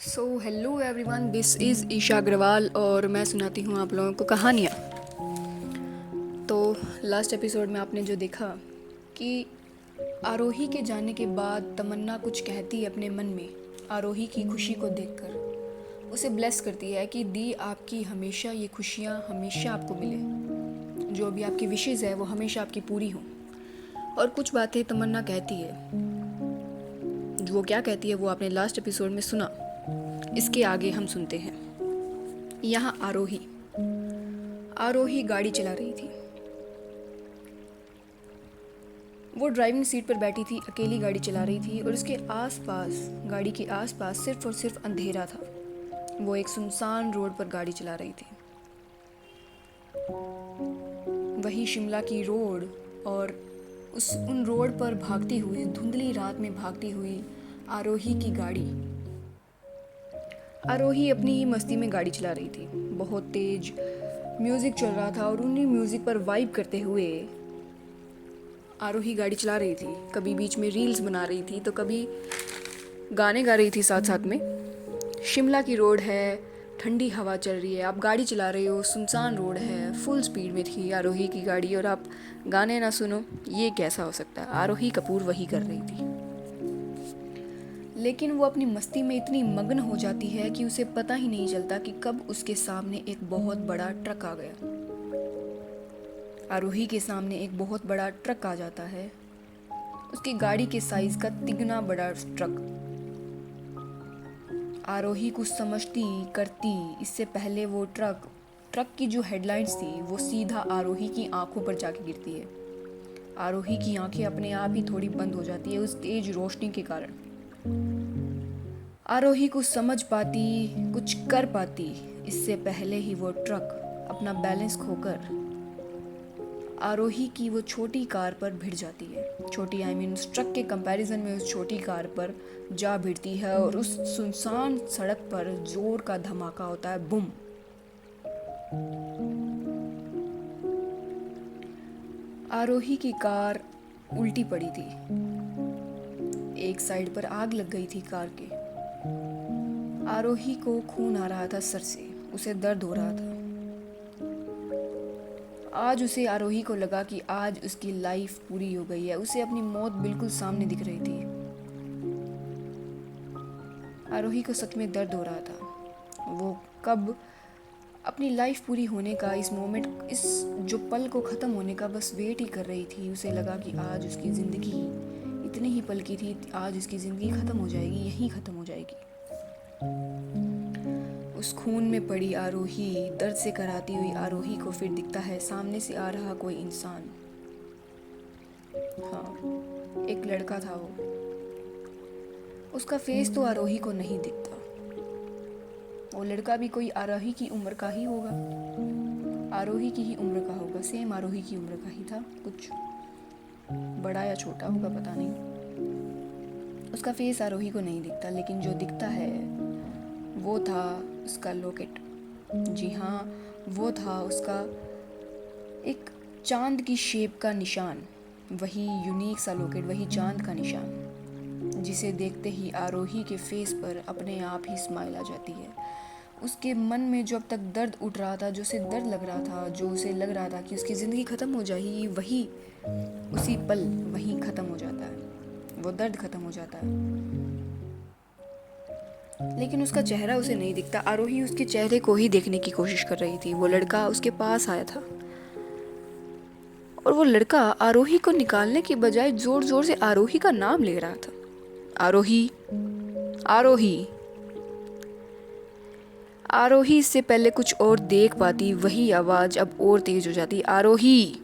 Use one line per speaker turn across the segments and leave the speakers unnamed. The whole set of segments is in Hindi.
Hello everyone, this is Esha Agarwal और मैं सुनाती हूँ आप लोगों को कहानियाँ। तो लास्ट एपिसोड में आपने जो देखा कि आरोही के जाने के बाद तमन्ना कुछ कहती है अपने मन में आरोही की खुशी को देखकर। उसे ब्लेस करती है कि दी आपकी हमेशा ये खुशियाँ हमेशा आपको मिले, जो भी आपकी विशेज़ है वो हमेशा आपकी पूरी हों। और कुछ बातें तमन्ना कहती है, वो क्या कहती है वो आपने लास्ट एपिसोड में सुना। इसके आगे हम सुनते हैं। यहाँ आरोही आरोही गाड़ी चला रही थी। वो ड्राइविंग सीट पर बैठी थी, अकेली गाड़ी चला रही थी और उसके आसपास, गाड़ी के आसपास सिर्फ और सिर्फ अंधेरा था। वो एक सुनसान रोड पर गाड़ी चला रही थी, वही शिमला की रोड। और उन रोड पर भागती हुई, धुंधली रात में भागती हुई आरोही की गाड़ी। आरोही अपनी ही मस्ती में गाड़ी चला रही थी। बहुत तेज म्यूज़िक चल रहा था और उन्हीं म्यूज़िक पर वाइब करते हुए आरोही गाड़ी चला रही थी। कभी बीच में रील्स बना रही थी तो कभी गाने गा रही थी साथ साथ में। शिमला की रोड है, ठंडी हवा चल रही है, आप गाड़ी चला रहे हो, सुनसान रोड है, फुल स्पीड में थी आरोही की गाड़ी और आप गाने ना सुनो, ये कैसा हो सकता है। आरोही कपूर वही कर रही थी, लेकिन वो अपनी मस्ती में इतनी मग्न हो जाती है कि उसे पता ही नहीं चलता कि कब उसके सामने एक बहुत बड़ा ट्रक आ गया। आरोही के सामने एक बहुत बड़ा ट्रक आ जाता है, उसकी गाड़ी के साइज का तिगना बड़ा ट्रक। आरोही कुछ समझती करती इससे पहले वो ट्रक की जो हेडलाइट्स थी वो सीधा आरोही की आंखों पर जाके गिरती है। आरोही की आंखें अपने आप ही थोड़ी बंद हो जाती है उस तेज रोशनी के कारण। आरोही कुछ समझ पाती, कुछ कर पाती इससे पहले ही वो ट्रक अपना बैलेंस खोकर आरोही की वो छोटी कार पर भिड़ जाती है। छोटी उस ट्रक के कंपैरिजन में उस छोटी कार पर जा भिड़ती है और उस सुनसान सड़क पर जोर का धमाका होता है, बुम। आरोही की कार उल्टी पड़ी थी, एक साइड पर आग लग गई थी कार के। आरोही को खून आ रहा था सर से, उसे दर्द हो रहा था। आज उसे आरोही को लगा कि आज उसकी लाइफ पूरी हो गई है। उसे अपनी मौत बिल्कुल सामने दिख रही थी। आरोही को सच में दर्द हो रहा था। वो कब अपनी लाइफ पूरी होने का, इस मोमेंट, इस जो पल को ख़त्म होने का बस वेट ही कर रही थी। उसे लगा कि आज उसकी ज़िंदगी इतने ही पल की थी, आज उसकी ज़िंदगी ख़त्म हो जाएगी, यहीं ख़त्म हो जाएगी। उस खून में पड़ी आरोही, दर्द से कराती हुई आरोही को फिर दिखता है सामने से आ रहा कोई इंसान। हाँ, एक लड़का था वो। उसका फेस तो आरोही को नहीं दिखता। वो लड़का भी कोई आरोही की उम्र का ही होगा, आरोही की ही उम्र का होगा, सेम आरोही की उम्र का ही था, कुछ बड़ा या छोटा होगा पता नहीं। उसका फेस आरोही को नहीं दिखता, लेकिन जो दिखता है वो था उसका लॉकेट। जी हाँ, वो था उसका एक चांद की शेप का निशान, वही यूनिक सा लॉकेट, वही चांद का निशान, जिसे देखते ही आरोही के फेस पर अपने आप ही स्माइल आ जाती है। उसके मन में जो अब तक दर्द उठ रहा था, जो उसे दर्द लग रहा था, जो उसे लग रहा था कि उसकी ज़िंदगी ख़त्म हो जाएगी, वही उसी पल वहीं ख़त्म हो जाता है, वो दर्द ख़त्म हो जाता है। लेकिन उसका चेहरा उसे नहीं दिखता। आरोही उसके चेहरे को ही देखने की कोशिश कर रही थी। वो लड़का उसके पास आया था और वो लड़का आरोही को निकालने की बजाय जोर जोर से आरोही का नाम ले रहा था, आरोही, आरोही। आरोही इससे पहले कुछ और देख पाती, वही आवाज़ अब और तेज हो जाती, आरोही।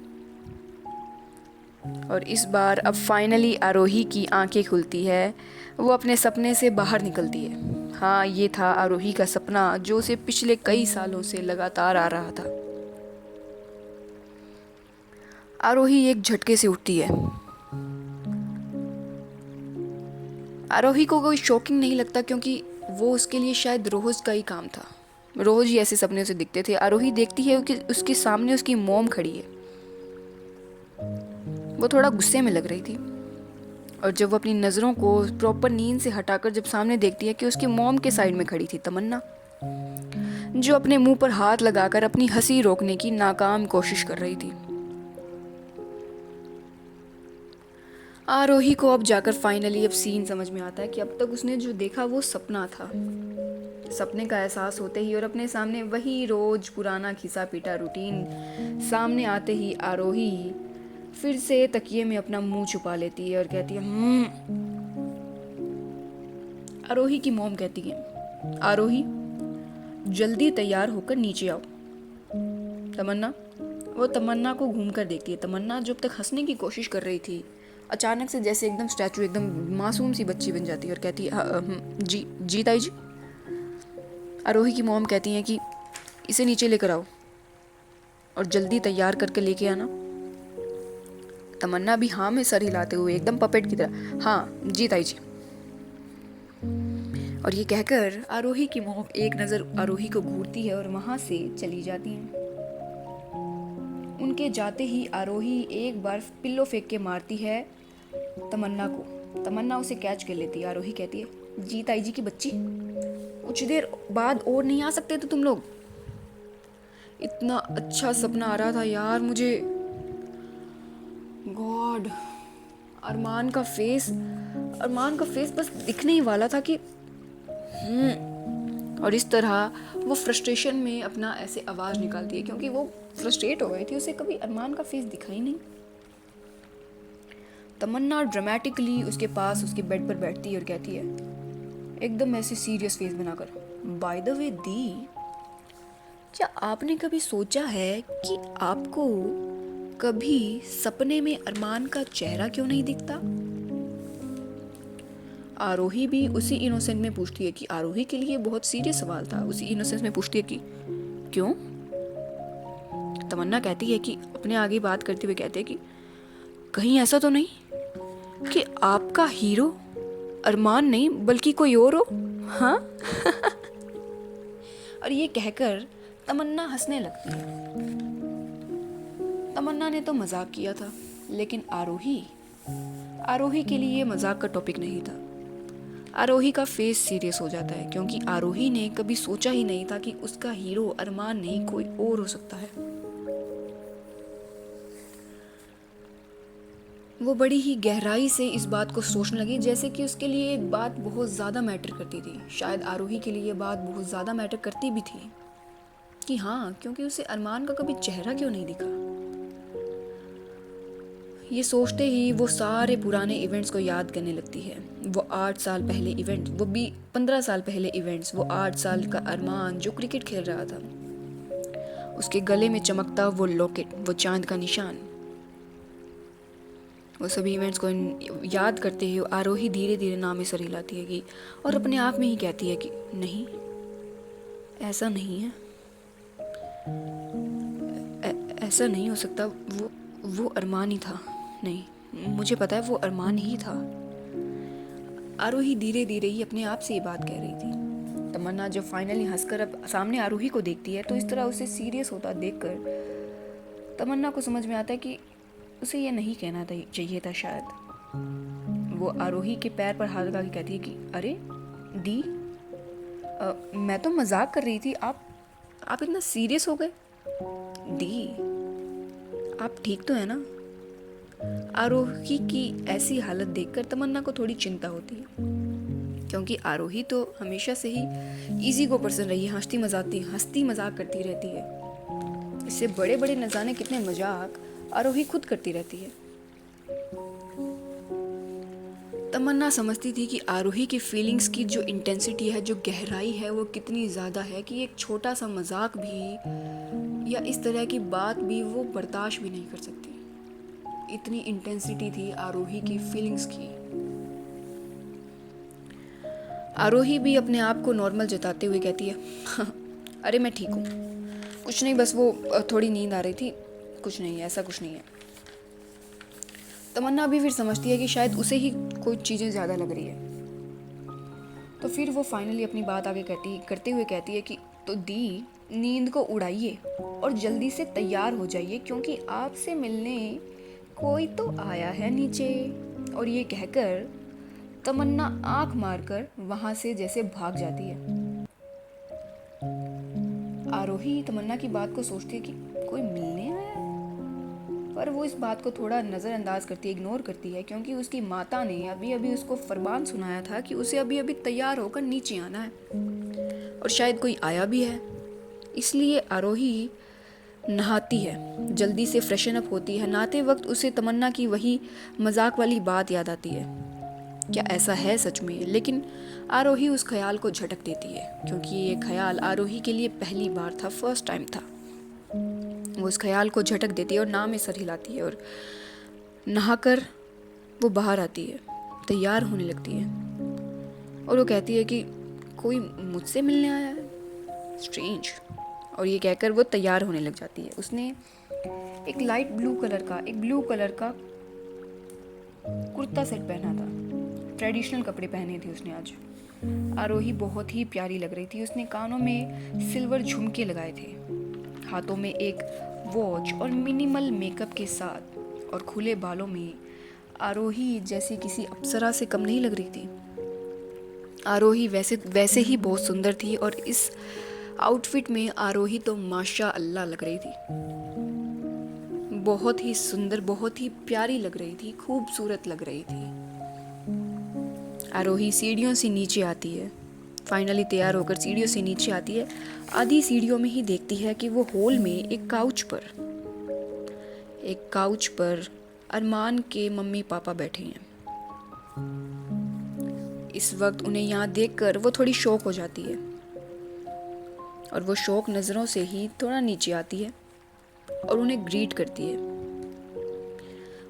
और इस बार अब फाइनली आरोही की आंखें खुलती है, वो अपने सपने से बाहर निकलती है। हाँ, ये था आरोही का सपना जो उसे पिछले कई सालों से लगातार आ रहा था। आरोही एक झटके से उठती है। आरोही को कोई शॉकिंग नहीं लगता, क्योंकि वो उसके लिए शायद रोज़ का ही काम था। रोज़ ही ऐसे सपने उसे दिखते थे। आरोही देखती है कि उसके सामने उसकी मॉम खड़ी है। वो थोड़ा गुस्से में लग रही थी। और जब वो अपनी नज़रों को प्रॉपर नींद से हटाकर जब सामने देखती है कि उसकी मॉम के साइड में खड़ी थी तमन्ना, जो अपने मुंह पर हाथ लगाकर अपनी हंसी रोकने की नाकाम कोशिश कर रही थी। आरोही को अब जाकर फाइनली अब सीन समझ में आता है कि अब तक उसने जो देखा वो सपना था। सपने का एहसास होते ही और अपने सामने वही रोज पुराना खिसा पीटा रूटीन सामने आते ही आरोही फिर से तकिए में अपना मुंह छुपा लेती है और कहती है आरोही की मॉम कहती है, आरोही जल्दी तैयार होकर नीचे आओ। तमन्ना, वो तमन्ना को घूम कर देखती है। तमन्ना जो अब तक हंसने की कोशिश कर रही थी, अचानक से जैसे एकदम स्टैचू, एकदम मासूम सी बच्ची बन जाती है और कहती है जी जी ताई जी। आरोही की मॉम कहती हैं कि इसे नीचे लेकर आओ और जल्दी तैयार करके लेके आना। तमन्ना भी हाँ में सर हिलाते हुए एकदम पपेट की तरह, हाँ जी ताई जी। और ये कहकर आरोही की मॉम एक नज़र आरोही को घूरती है और वहाँ से चली जाती हैं। उनके जाते ही आरोही एक बार पिल्लो फेंक के मारती है तमन्ना को। तमन्ना उसे कैच कर लेती है। आरोही कहती है, जी ताई जी की बच्ची, कुछ देर बाद और नहीं आ सकते तो तुम लोग? इतना अच्छा सपना आ रहा था यार मुझे। गॉड, अरमान का फेस बस दिखने ही वाला था कि और इस तरह वो फ्रस्ट्रेशन में अपना ऐसे आवाज़ निकालती है क्योंकि वो फ्रस्ट्रेट हो गई थी, उसे कभी अरमान का फेस दिखा ही नहीं। तमन्ना ड्रामेटिकली उसके पास उसके बेड पर बैठती है और कहती है एकदम ऐसे सीरियस फेस बनाकर, बाय द वे दी, क्या आपने कभी सोचा है कि आपको कभी सपने में अरमान का चेहरा क्यों नहीं दिखता? आरोही भी उसी इनोसेंट में पूछती है कि आरोही के लिए बहुत सीरियस सवाल था। उसी इनोसेंस में पूछती है कि क्यों? तमन्ना कहती है कि अपने आगे बात करते हुए कहते हैं कि कहीं ऐसा तो नहीं कि आपका हीरो अरमान नहीं बल्कि कोई और हो? हाँ। और ये कहकर तमन्ना हंसने लगती है। तमन्ना ने तो मजाक किया था, लेकिन आरोही के लिए मजाक का टॉपिक नहीं था। आरोही का फेस सीरियस हो जाता है क्योंकि आरोही ने कभी सोचा ही नहीं था कि उसका हीरो अरमान नहीं कोई और हो सकता है। वो बड़ी ही गहराई से इस बात को सोचने लगी, जैसे कि उसके लिए एक बात बहुत ज़्यादा मैटर करती थी। शायद आरोही के लिए ये बात बहुत ज़्यादा मैटर करती भी थी कि हाँ, क्योंकि उसे अरमान का कभी चेहरा क्यों नहीं दिखा। ये सोचते ही वो सारे पुराने इवेंट्स को याद करने लगती है। वो 8 साल पहले इवेंट, वो भी 15 साल पहले इवेंट्स, वो 8 साल का अरमान जो क्रिकेट खेल रहा था, उसके गले में चमकता वो लॉकेट, वो चांद का निशान। वो सभी इवेंट्स को याद करते हुए आरोही धीरे धीरे नाम में सर हिलाती है कि और अपने आप में ही कहती है कि नहीं, ऐसा नहीं है, ऐसा नहीं हो सकता। वो अरमान ही था। नहीं, मुझे पता है वो अरमान ही था। आरोही धीरे धीरे ही अपने आप से ये बात कह रही थी। तमन्ना जब फाइनली हंसकर अब सामने आरोही को देखती है तो इस तरह उसे सीरियस होता देखकर तमन्ना को समझ में आता है कि उसे ये नहीं कहना चाहिए था शायद। वो आरोही के पैर पर हाथ लगा के कहती है कि अरे दी, मैं तो मजाक कर रही थी, आप इतना सीरियस हो गए। दी, आप ठीक तो है ना? आरोही की ऐसी हालत देखकर तमन्ना को थोड़ी चिंता होती है क्योंकि आरोही तो हमेशा से ही इजी गो पर्सन रही है, हंसती मजाक करती रहती है। इससे बड़े बड़े न जाने कितने मजाक आरोही खुद करती रहती है। तमन्ना समझती थी कि आरोही की फीलिंग्स की जो इंटेंसिटी है, जो गहराई है, वो कितनी ज़्यादा है कि एक छोटा सा मजाक भी या इस तरह की बात भी वो बर्दाश्त भी नहीं कर सकती। इतनी इंटेंसिटी थी आरोही की फीलिंग्स की। आरोही भी अपने आप को नॉर्मल जताते हुए कहती है अरे मैं ठीक हूँ, कुछ नहीं, बस वो थोड़ी नींद आ रही थी, कुछ नहीं, ऐसा कुछ नहीं है। तमन्ना भी फिर समझती है कि शायद उसे ही कोई चीज़ें ज़्यादा लग रही है। तो फिर वो फाइनली अपनी बात आगे करते हुए कहती है कि तो दी, नींद को उड़ाइए और जल्दी से तैयार हो जाइए क्योंकि आपसे मिलने कोई तो आया है नीचे और ये कहकर तमन्ना आंख मारकर वहां से जैसे भाग जाती है। आरोही तमन्ना की बात को सोचती है कि कोई मिलने आया है, पर वो इस बात को थोड़ा नज़रअंदाज करती है, इग्नोर करती है, क्योंकि उसकी माता ने अभी अभी उसको फरमान सुनाया था कि उसे अभी अभी तैयार होकर नीचे आना है, और शायद कोई आया भी है। इसलिए आरोही नहाती है, जल्दी से फ्रेशन अप होती है। नहाते वक्त उसे तमन्ना की वही मजाक वाली बात याद आती है, क्या ऐसा है सच में? लेकिन आरोही उस ख्याल को झटक देती है, क्योंकि ये ख्याल आरोही के लिए पहली बार था, फर्स्ट टाइम था। वो उस ख्याल को झटक देती है और नाव में सर हिलाती है, और नहाकर वो बाहर आती है, तैयार होने लगती है, और वो कहती है कि कोई मुझसे मिलने आया है, स्ट्रेंज। और ये कहकर वो तैयार होने लग जाती है। उसने एक लाइट ब्लू कलर का कुर्ता सेट पहना था, ट्रेडिशनल कपड़े पहने थे उसने आज। आरोही बहुत ही प्यारी लग रही थी। उसने कानों में सिल्वर झुमके लगाए थे, हाथों में एक वॉच और मिनिमल मेकअप के साथ, और खुले बालों में आरोही जैसे किसी अप्सरा से कम नहीं लग रही थी। आरोही वैसे ही बहुत सुंदर थी, और इस आउटफिट में आरोही तो माशा अल्लाह लग रही थी। बहुत ही सुंदर, बहुत ही प्यारी लग रही थी, खूबसूरत लग रही थी। आरोही सीढ़ियों से नीचे आती है, फाइनली तैयार होकर सीढ़ियों से नीचे आती है। आधी सीढ़ियों में ही देखती है कि वो हॉल में एक काउच पर अरमान के मम्मी पापा बैठे हैं। इस वक्त उन्हें यहाँ देखकर वो थोड़ी शॉक हो जाती है, और वो शॉक नज़रों से ही थोड़ा नीचे आती है और उन्हें ग्रीट करती है।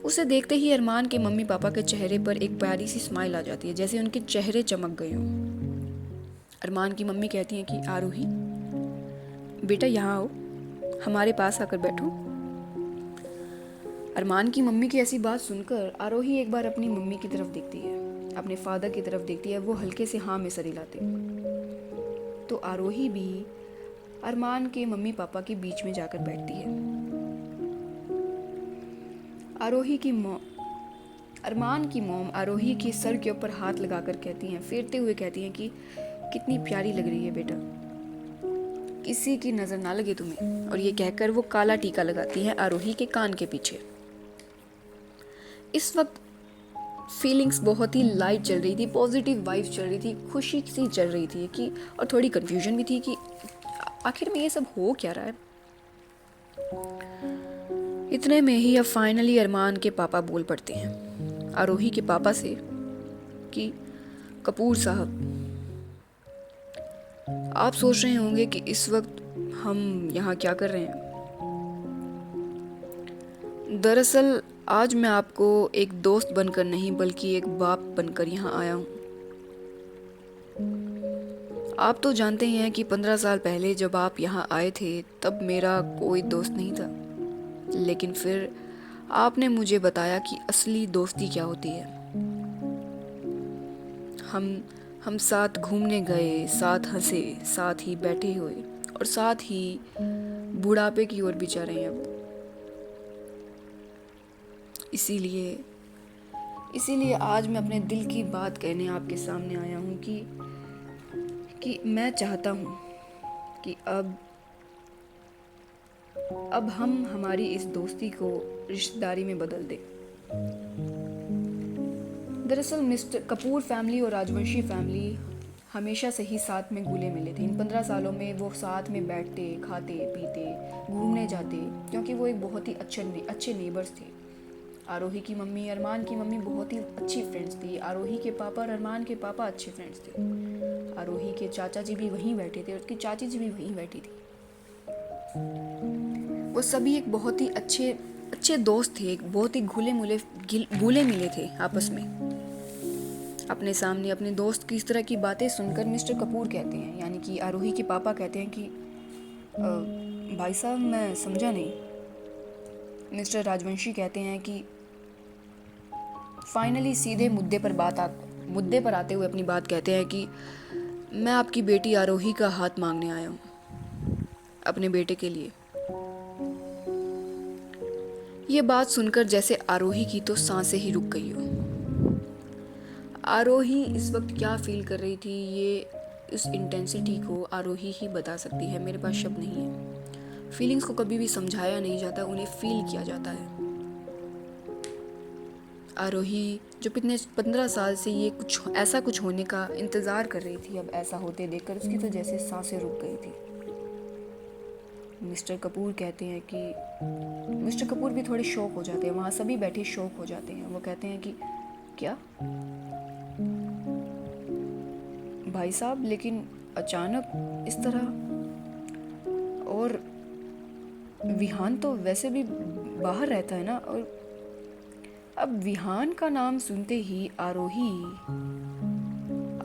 उसे देखते ही अरमान के मम्मी पापा के चेहरे पर एक प्यारी सी स्माइल आ जाती है, जैसे उनके चेहरे चमक गए हों। अरमान की मम्मी कहती हैं कि आरोही बेटा यहाँ आओ, हमारे पास आकर बैठो। अरमान की मम्मी की ऐसी बात सुनकर आरोही एक बार अपनी मम्मी की तरफ देखती है, अपने फादर की तरफ देखती है। वो हल्के से हाँ में सर हिलाते, तो आरोही भी अरमान के मम्मी पापा के बीच में जाकर बैठती है। अरमान की मॉम आरोही के सर के ऊपर हाथ लगाकर कहती हैं, फेरते हुए कहती हैं कि कितनी प्यारी लग रही है बेटा, किसी की नज़र ना लगे तुम्हें। और ये कहकर वो काला टीका लगाती हैं आरोही के कान के पीछे। इस वक्त फीलिंग्स बहुत ही लाइट चल रही थी, पॉजिटिव वाइब्स चल रही थी, खुशी सी चल रही थी कि, और थोड़ी कंफ्यूजन भी थी कि आखिर में ये सब हो क्या रहा है। इतने में ही अब फाइनली अरमान के पापा बोल पड़ते हैं आरोही के पापा से कि कपूर साहब, आप सोच रहे होंगे कि इस वक्त हम यहाँ क्या कर रहे हैं। दरअसल आज मैं आपको एक दोस्त बनकर नहीं, बल्कि एक बाप बनकर यहाँ आया हूँ। आप तो जानते ही हैं कि 15 साल पहले जब आप यहाँ आए थे तब मेरा कोई दोस्त नहीं था, लेकिन फिर आपने मुझे बताया कि असली दोस्ती क्या होती है। हम साथ घूमने गए, साथ हंसे, साथ ही बैठे हुए, और साथ ही बुढ़ापे की ओर भी जा रहे हैं अब। इसीलिए आज मैं अपने दिल की बात कहने आपके सामने आया हूँ कि मैं चाहता हूँ कि अब हम हमारी इस दोस्ती को रिश्तेदारी में बदल दें। दरअसल मिस्टर कपूर फैमिली और राजवंशी फैमिली हमेशा से ही साथ में घुले मिले थे। इन 15 सालों में वो साथ में बैठते, खाते, पीते, घूमने जाते, क्योंकि वो एक बहुत ही अच्छे नेबर्स थे। आरोही की मम्मी, अरमान की मम्मी बहुत ही अच्छी फ्रेंड्स थी। आरोही के पापा और अरमान के पापा अच्छे फ्रेंड्स थे। आरोही के चाचा जी भी वहीं बैठे थे और उसकी चाची जी भी वहीं बैठी थी। वो सभी एक बहुत ही अच्छे दोस्त थे, एक बहुत ही घुले मिले थे आपस में। अपने सामने अपने दोस्त की इस तरह की बातें सुनकर मिस्टर कपूर कहते हैं, यानी कि आरोही के पापा कहते हैं कि भाई साहब मैं समझा नहीं। मिस्टर राजवंशी कहते हैं कि फाइनली सीधे मुद्दे पर आते हुए अपनी बात कहते हैं कि मैं आपकी बेटी आरोही का हाथ मांगने आया हूँ अपने बेटे के लिए। ये बात सुनकर जैसे आरोही की तो सांसें ही रुक गई हो। आरोही इस वक्त क्या फील कर रही थी, ये इस इंटेंसिटी को आरोही ही बता सकती है। मेरे पास शब्द नहीं है। फीलिंग्स को कभी भी समझाया नहीं जाता, उन्हें फील किया जाता है। आरोही जो पिछले 15 साल से ये कुछ होने का इंतज़ार कर रही थी, अब ऐसा होते देखकर उसकी तो जैसे सांसें रुक गई थी। मिस्टर कपूर कहते हैं कि मिस्टर कपूर भी थोड़े शॉक हो जाते हैं, वहाँ सभी बैठे शॉक हो जाते हैं। वो कहते हैं कि क्या भाई साहब, लेकिन अचानक इस तरह? और विहान तो वैसे भी बाहर रहता है ना। और अब विहान का नाम सुनते ही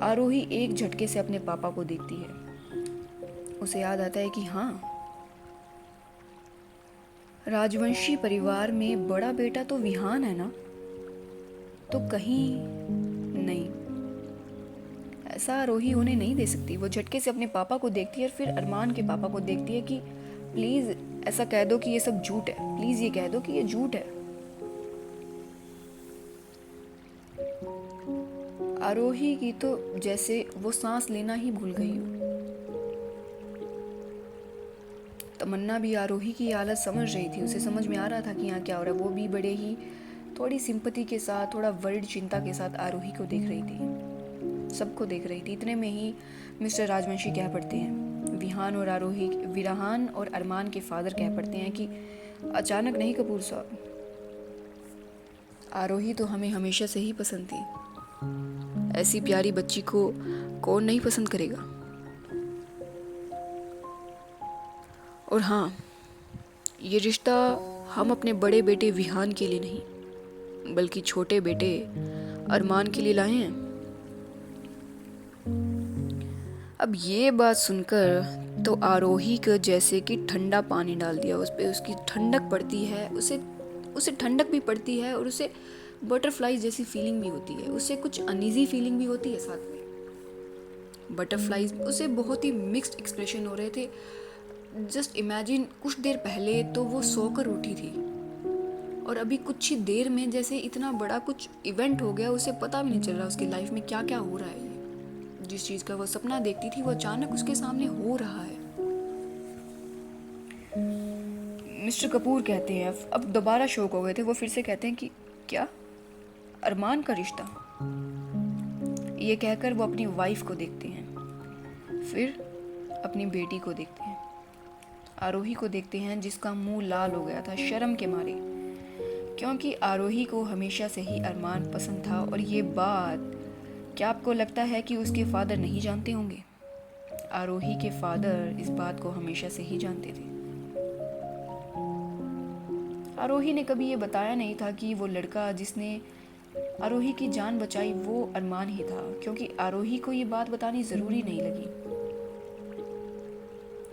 आरोही एक झटके से अपने पापा को देखती है। उसे याद आता है कि हाँ, राजवंशी परिवार में बड़ा बेटा तो विहान है ना। तो कहीं नहीं, ऐसा आरोही होने नहीं दे सकती। वो झटके से अपने पापा को देखती है और फिर अरमान के पापा को देखती है कि प्लीज़ ऐसा कह दो कि ये सब झूठ है, प्लीज़ ये कह दो कि ये झूठ है। आरोही की तो जैसे वो सांस लेना ही भूल गई हो। तमन्ना भी आरोही की हालत समझ रही थी, उसे समझ में आ रहा था कि यहाँ क्या हो रहा है। वो भी बड़े ही थोड़ी सिंपैथी के साथ, थोड़ा वर्ल्ड चिंता के साथ आरोही को देख रही थी, सबको देख रही थी। इतने में ही मिस्टर राजवंशी कह पड़ते हैं, विराहान और अरमान के फादर कह पड़ते हैं कि अचानक नहीं कपूर साहब, आरोही तो हमें हमेशा से ही पसंद थी। ऐसी प्यारी बच्ची को कौन नहीं पसंद करेगा। और हाँ, ये रिश्ता हम अपने बड़े बेटे विहान के लिए नहीं, बल्कि छोटे बेटे अरमान के लिए लाए हैं। अब ये बात सुनकर तो आरोही को जैसे कि ठंडा पानी डाल दिया उस पर। उसकी ठंडक पड़ती है, उसे ठंडक भी पड़ती है और उसे बटरफ्लाई जैसी फीलिंग भी होती है। उसे कुछ अनईजी फीलिंग भी होती है साथ में। बटरफ्लाईज, उसे बहुत ही मिक्स्ड एक्सप्रेशन हो रहे थे। जस्ट इमेजिन, कुछ देर पहले तो वो सोकर उठी थी और अभी कुछ ही देर में जैसे इतना बड़ा कुछ इवेंट हो गया, उसे पता भी नहीं चल रहा उसकी लाइफ में क्या क्या हो रहा है। जिस चीज़ का वो सपना देखती थी वो अचानक उसके सामने हो रहा है। मिस्टर कपूर कहते हैं, अब दोबारा शौक हो गए थे वो, फिर से कहते हैं कि क्या अरमान का रिश्ता? ये कहकर वो अपनी वाइफ को देखते हैं, फिर अपनी बेटी को देखते हैं, आरोही को देखते हैं जिसका मुंह लाल हो गया था शर्म के मारे, क्योंकि आरोही को हमेशा से ही अरमान पसंद था। और ये बात क्या आपको लगता है कि उसके फादर नहीं जानते होंगे? आरोही के फादर इस बात को हमेशा से ही जानते थे। आरोही ने कभी ये बताया नहीं था कि वो लड़का जिसने आरोही की जान बचाई वो अरमान ही था, क्योंकि आरोही को ये बात बतानी ज़रूरी नहीं लगी।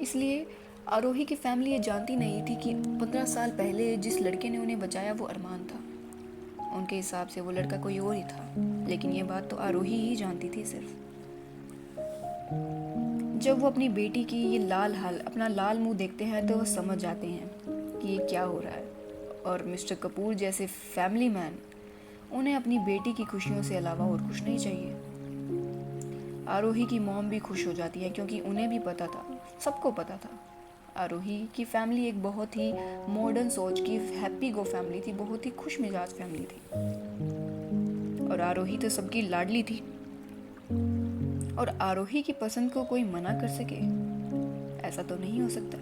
इसलिए आरोही की फैमिली ये जानती नहीं थी कि 15 साल पहले जिस लड़के ने उन्हें बचाया वो अरमान था। उनके हिसाब से वो लड़का कोई और ही था, लेकिन ये बात तो आरोही ही जानती थी सिर्फ। जब वो अपनी बेटी की ये अपना लाल मुंह देखते हैं तो वो समझ जाते हैं कि ये क्या हो रहा है। और मिस्टर कपूर जैसे फैमिली मैन, उन्हें अपनी बेटी की खुशियों से अलावा और कुछ नहीं चाहिए। आरोही की मॉम भी खुश हो जाती है, क्योंकि उन्हें भी पता था, सबको पता था, आरोही की फैमिली एक बहुत ही मॉडर्न सोच की हैप्पी गो फैमिली थी, बहुत ही खुश मिजाज फैमिली थी। और आरोही तो सबकी लाडली थी, और आरोही की पसंद को कोई मना कर सके, ऐसा तो नहीं हो सकता।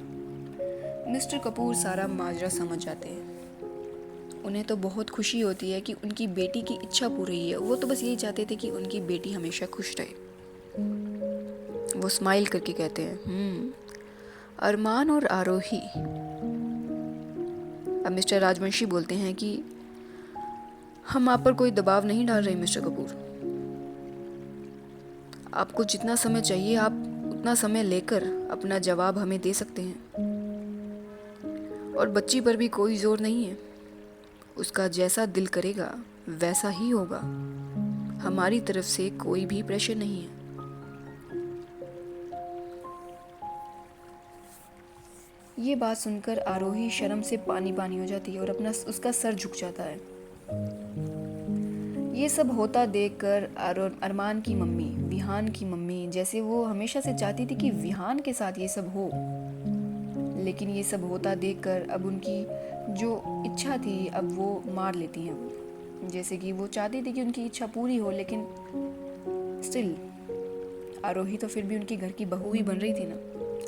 मिस्टर कपूर सारा माजरा समझ जाते हैं। उन्हें तो बहुत खुशी होती है कि उनकी बेटी की इच्छा पूरी है। वो तो बस यही चाहते थे कि उनकी बेटी हमेशा खुश रहे। वो स्माइल करके कहते हैं, अरमान और आरोही। अब मिस्टर राजवंशी बोलते हैं कि हम आप पर कोई दबाव नहीं डाल रहे मिस्टर कपूर। आपको जितना समय चाहिए आप उतना समय लेकर अपना जवाब हमें दे सकते हैं। और बच्ची पर भी कोई जोर नहीं है, उसका जैसा दिल करेगा वैसा ही होगा। हमारी तरफ से कोई भी प्रेशर नहीं है। ये बात सुनकर आरोही शर्म से पानी पानी हो जाती है और उसका सर झुक जाता है। ये सब होता देखकर अरमान की मम्मी, विहान की मम्मी, जैसे वो हमेशा से चाहती थी कि विहान के साथ ये सब हो, लेकिन ये सब होता देखकर अब उनकी जो इच्छा थी अब वो मार लेती हैं वो। जैसे कि वो चाहती थी कि उनकी इच्छा पूरी हो, लेकिन स्टिल आरोही तो फिर भी उनकी घर की बहू ही बन रही थी ना।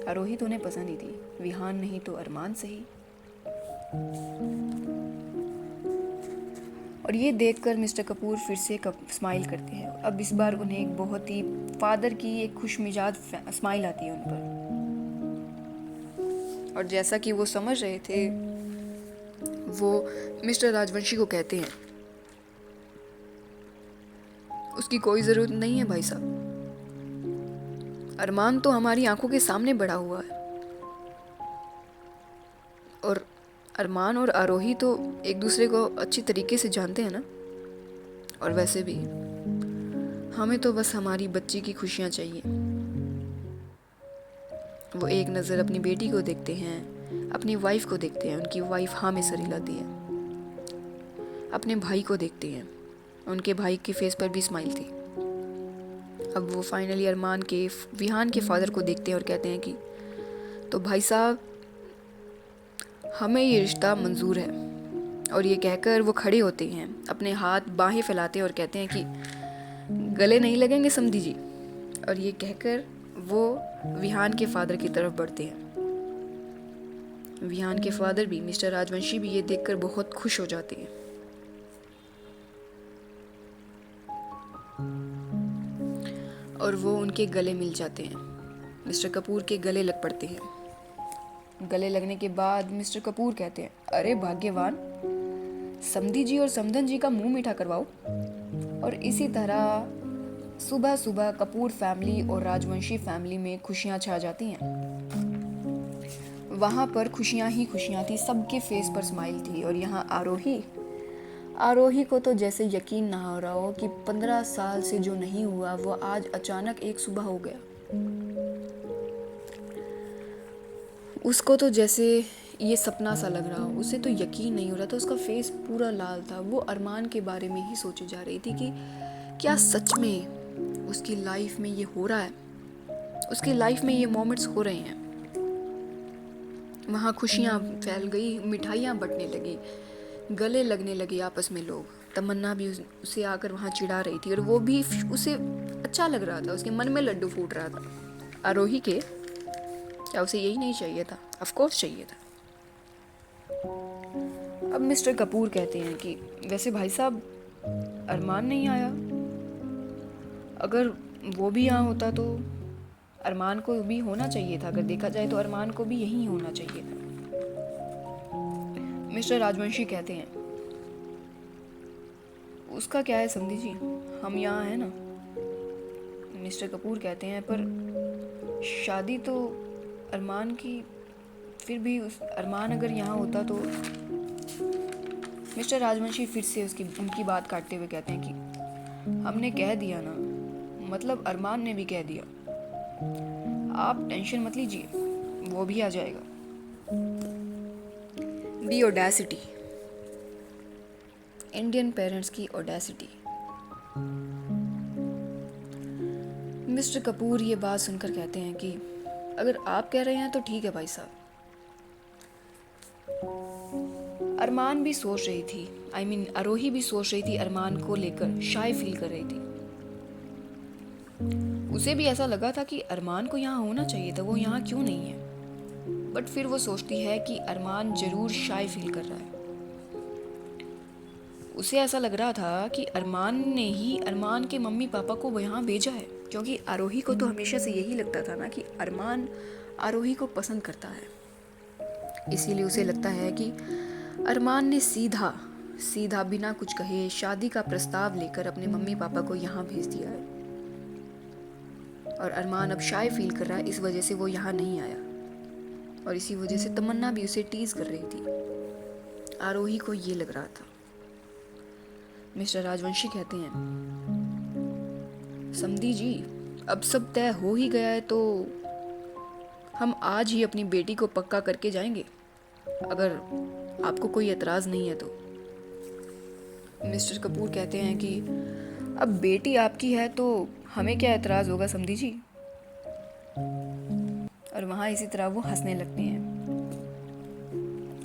आरोही तो उन्हें पसंद ही थी, विहान नहीं तो अरमान सही। और ये देखकर मिस्टर कपूर फिर से स्माइल करते हैं। अब इस बार उन्हें एक बहुत ही फादर की एक खुश मिजाज स्माइल आती है उन पर। और जैसा कि वो समझ रहे थे, वो मिस्टर राजवंशी को कहते हैं, उसकी कोई ज़रूरत नहीं है भाई साहब, अरमान तो हमारी आंखों के सामने बड़ा हुआ है, और अरमान और आरोही तो एक दूसरे को अच्छी तरीके से जानते हैं ना। और वैसे भी हमें तो बस हमारी बच्ची की खुशियाँ चाहिए। वो एक नज़र अपनी बेटी को देखते हैं, अपनी वाइफ को देखते हैं, उनकी वाइफ हाँ में सर हिलाती है। अपने भाई को देखते हैं, उनके भाई के फेस पर भी स्माइल थी। अब वो फाइनली अरमान के विहान के फादर को देखते हैं और कहते हैं कि तो भाई साहब, हमें ये रिश्ता मंजूर है। और ये कहकर वो खड़े होते हैं, अपने हाथ बाहें फैलाते हैं और कहते हैं कि गले नहीं लगेंगे समधी जी। और ये कहकर वो विहान के फादर की तरफ बढ़ते हैं। विहान के फादर भी, मिस्टर राजवंशी भी ये देखकर बहुत खुश हो जाते हैं। और वो उनके गले मिल जाते हैं, मिस्टर कपूर के गले लग पड़ते हैं। गले लगने के बाद मिस्टर कपूर कहते हैं, अरे भाग्यवान, समधी जी और समधन जी का मुंह मीठा करवाओ। और इसी तरह सुबह सुबह कपूर फैमिली और राजवंशी फैमिली में खुशियां छा जाती हैं। वहाँ पर खुशियां ही खुशियां थी, सबके फेस पर स्माइल थी। और यहाँ आरोही को तो जैसे यकीन ना हो रहा हो कि 15 साल से जो नहीं हुआ वो आज अचानक एक सुबह हो गया। उसको तो जैसे ये सपना सा लग रहा हो, उसे तो यकीन नहीं हो रहा था। उसका फेस पूरा लाल था। वो अरमान के बारे में ही सोचे जा रही थी कि क्या सच में उसकी लाइफ में ये हो रहा है, उसकी लाइफ में ये मोमेंट्स हो रहे हैं। वहाँ खुशियाँ फैल गई, मिठाइयाँ बंटने लगी, गले लगने लगे आपस में लोग। तमन्ना भी उसे आकर वहाँ चिढ़ा रही थी और वो भी उसे अच्छा लग रहा था, उसके मन में लड्डू फूट रहा था। आरोही के क्या उसे यही नहीं चाहिए था? ऑफ कोर्स चाहिए था। अब मिस्टर कपूर कहते हैं कि वैसे भाई साहब, अरमान नहीं आया। अगर वो भी यहाँ होता तो अरमान को भी होना चाहिए था। अगर देखा जाए तो अरमान को भी यहीं होना चाहिए था। मिस्टर राजवंशी कहते हैं, उसका क्या है समधी जी, हम यहाँ हैं ना। मिस्टर कपूर कहते हैं, पर शादी तो अरमान की, फिर भी उस अरमान अगर यहाँ होता तो। मिस्टर राजवंशी फिर से उनकी बात काटते हुए कहते हैं कि हमने कह दिया ना, मतलब अरमान ने भी कह दिया, आप टेंशन मत लीजिए, वो भी आ जाएगा। दी ऑडेसिटी, इंडियन पेरेंट्स की ऑडेसिटी। मिस्टर कपूर ये बात सुनकर कहते हैं कि अगर आप कह रहे हैं तो ठीक है भाई साहब। अरमान भी सोच रही थी, आरोही भी सोच रही थी, अरमान को लेकर शाय फील कर रही थी। उसे भी ऐसा लगा था कि अरमान को यहाँ होना चाहिए था, वो यहाँ क्यों नहीं है। बट फिर वो सोचती है कि अरमान जरूर शाय फील कर रहा है। उसे ऐसा लग रहा था कि अरमान ने ही अरमान के मम्मी पापा को यहाँ भेजा है, क्योंकि आरोही को तो हमेशा से यही लगता था ना कि अरमान आरोही को पसंद करता है। इसीलिए उसे लगता है कि अरमान ने सीधा सीधा बिना कुछ कहे शादी का प्रस्ताव लेकर अपने मम्मी पापा को यहाँ भेज दिया है। और अरमान अब शाय फील कर रहा है, इस वजह से वो यहाँ नहीं आया। और इसी वजह से तमन्ना भी उसे टीज कर रही थी। आरोही को ये लग रहा था। मिस्टर राजवंशी कहते हैं, समधी जी, अब सब तय हो ही गया है तो हम आज ही अपनी बेटी को पक्का करके जाएंगे, अगर आपको कोई एतराज़ नहीं है तो। मिस्टर कपूर कहते हैं कि अब बेटी आपकी है तो हमें क्या एतराज़ होगा समधी जी। और वहाँ इसी तरह वो हंसने लगते हैं।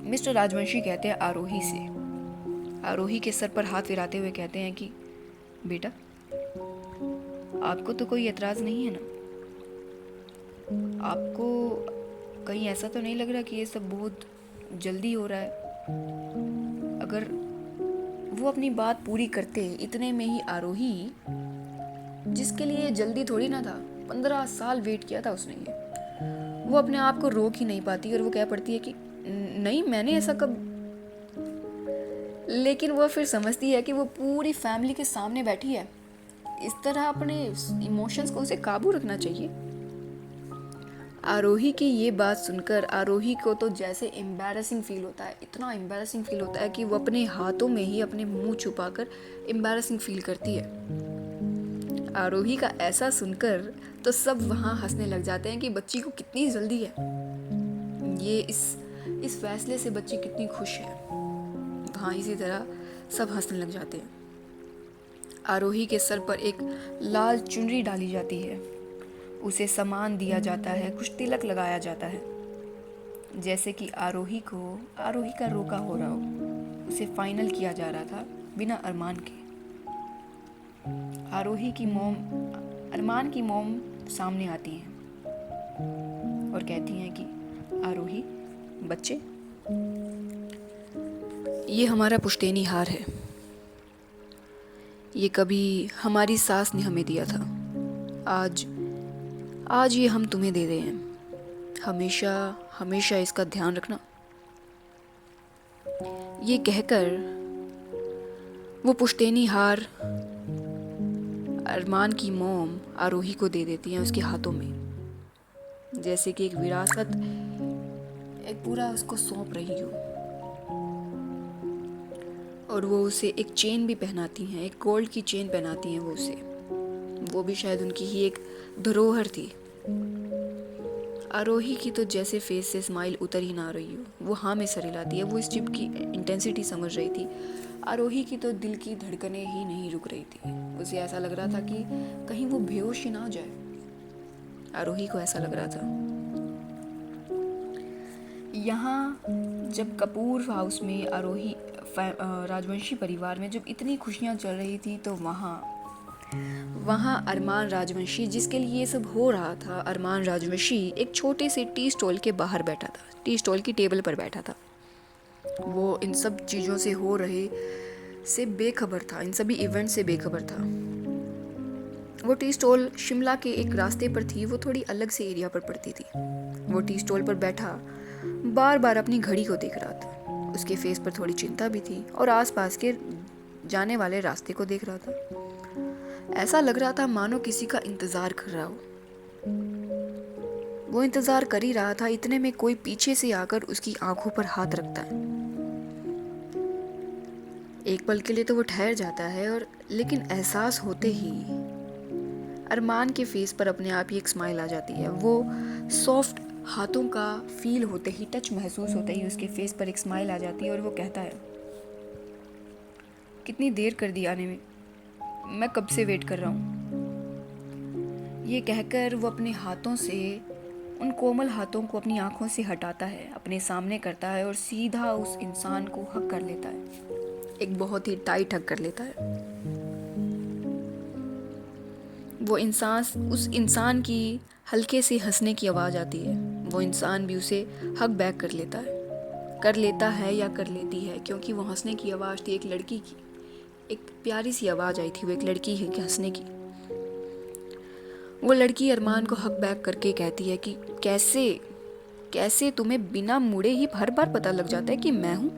मिस्टर राजवंशी कहते हैं आरोही से, आरोही के सर पर हाथ फिराते हुए कहते हैं कि बेटा, आपको तो कोई एतराज़ नहीं है ना? आपको कहीं ऐसा तो नहीं लग रहा कि ये सब बहुत जल्दी हो रहा है? अगर वो अपनी बात पूरी करते इतने में ही आरोही, जिसके लिए जल्दी थोड़ी ना था, 15 साल वेट किया था उसने, ये वो अपने आप को रोक ही नहीं पाती और वो कह पड़ती है कि नहीं, मैंने ऐसा कब। लेकिन वो फिर समझती है कि वो पूरी फैमिली के सामने बैठी है, इस तरह अपने इमोशंस को उसे काबू रखना चाहिए। आरोही की ये बात सुनकर आरोही को तो जैसे एम्बैरसिंग फील होता है, इतना एम्बैरसिंग फील होता है कि वो अपने हाथों में ही अपने मुंह छुपाकर एम्बैरसिंग फील करती है। आरोही का ऐसा सुनकर तो सब वहाँ हंसने लग जाते हैं कि बच्ची को कितनी जल्दी है, ये इस फैसले से बच्ची कितनी खुश है। वहाँ इसी तरह सब हंसने लग जाते हैं। आरोही के सर पर एक लाल चुनरी डाली जाती है, उसे सामान दिया जाता है, कुछ तिलक लगाया जाता है, जैसे कि आरोही का रोका हो रहा हो। उसे फाइनल किया जा रहा था बिना अरमान के। अरमान की मॉम सामने आती हैं और कहती हैं कि आरोही, बच्चे, ये हमारा पुश्तैनी हार है, ये कभी हमारी सास ने हमें दिया था, आज ये हम तुम्हें दे रहे हैं, हमेशा हमेशा इसका ध्यान रखना। ये कहकर वो पुश्तैनी हार अरमान की मॉम आरोही को दे देती हैं उसके हाथों में, जैसे कि एक विरासत, एक पूरा उसको सौंप रही हो। और वो उसे एक चेन भी पहनाती हैं, एक गोल्ड की चेन पहनाती हैं वो उसे, वो भी शायद उनकी ही एक धरोहर थी। आरोही की तो जैसे फेस से स्माइल उतर ही ना रही हो, वो हाँ में सर हिलाती है। वो इस ट्रिप की इंटेंसिटी समझ रही थी। आरोही की तो दिल की धड़कनें ही नहीं रुक रही थी, उसे ऐसा लग रहा था कि कहीं वो बेहोश ही ना हो जाए। आरोही को ऐसा लग रहा था। यहाँ जब कपूर हाउस में आरोही राजवंशी परिवार में जब इतनी खुशियाँ चल रही थी, तो वहाँ अरमान राजवंशी, जिसके लिए ये सब हो रहा था, अरमान राजवंशी एक छोटे से टी स्टॉल के बाहर बैठा था, टी स्टॉल की टेबल पर बैठा था। वो इन सब चीज़ों से हो रहे से बेखबर था, इन सभी इवेंट से बेखबर था। वो टी स्टॉल शिमला के एक रास्ते पर थी, वो थोड़ी अलग से एरिया पर पड़ती थी। वो टी स्टॉल पर बैठा बार बार अपनी घड़ी को देख रहा था। उसके फेस पर थोड़ी चिंता भी थी और आसपास के जाने वाले रास्ते को देख रहा था। ऐसा लग रहा था मानो किसी का इंतज़ार कर रहा हो। वो इंतज़ार कर ही रहा था, इतने में कोई पीछे से आकर उसकी आंखों पर हाथ रखता है। एक पल के लिए तो वो ठहर जाता है, और लेकिन एहसास होते ही अरमान के फेस पर अपने आप ही एक स्माइल आ जाती है। वो सॉफ्ट हाथों का फील होते ही, टच महसूस होते ही उसके फेस पर एक स्माइल आ जाती है और वो कहता है, कितनी देर कर दी आने में, मैं कब से वेट कर रहा हूँ। ये कहकर वो अपने हाथों से, उन कोमल हाथों को अपनी आंखों से हटाता है, अपने सामने करता है और सीधा उस इंसान को हक कर लेता है, एक बहुत ही टाइट हक कर लेता है। उस इंसान की हल्के से हंसने की आवाज़ आती है। वो इंसान भी उसे हक बैक कर लेता है या कर लेती है, क्योंकि वो हंसने की आवाज़ थी एक लड़की की, एक प्यारी सी आवाज़ आई थी वो एक लड़की की हंसने की। वो लड़की अरमान को हक बैक करके कहती है कि कैसे तुम्हें बिना मुड़े ही हर बार पता लग जाता है कि मैं हूँ।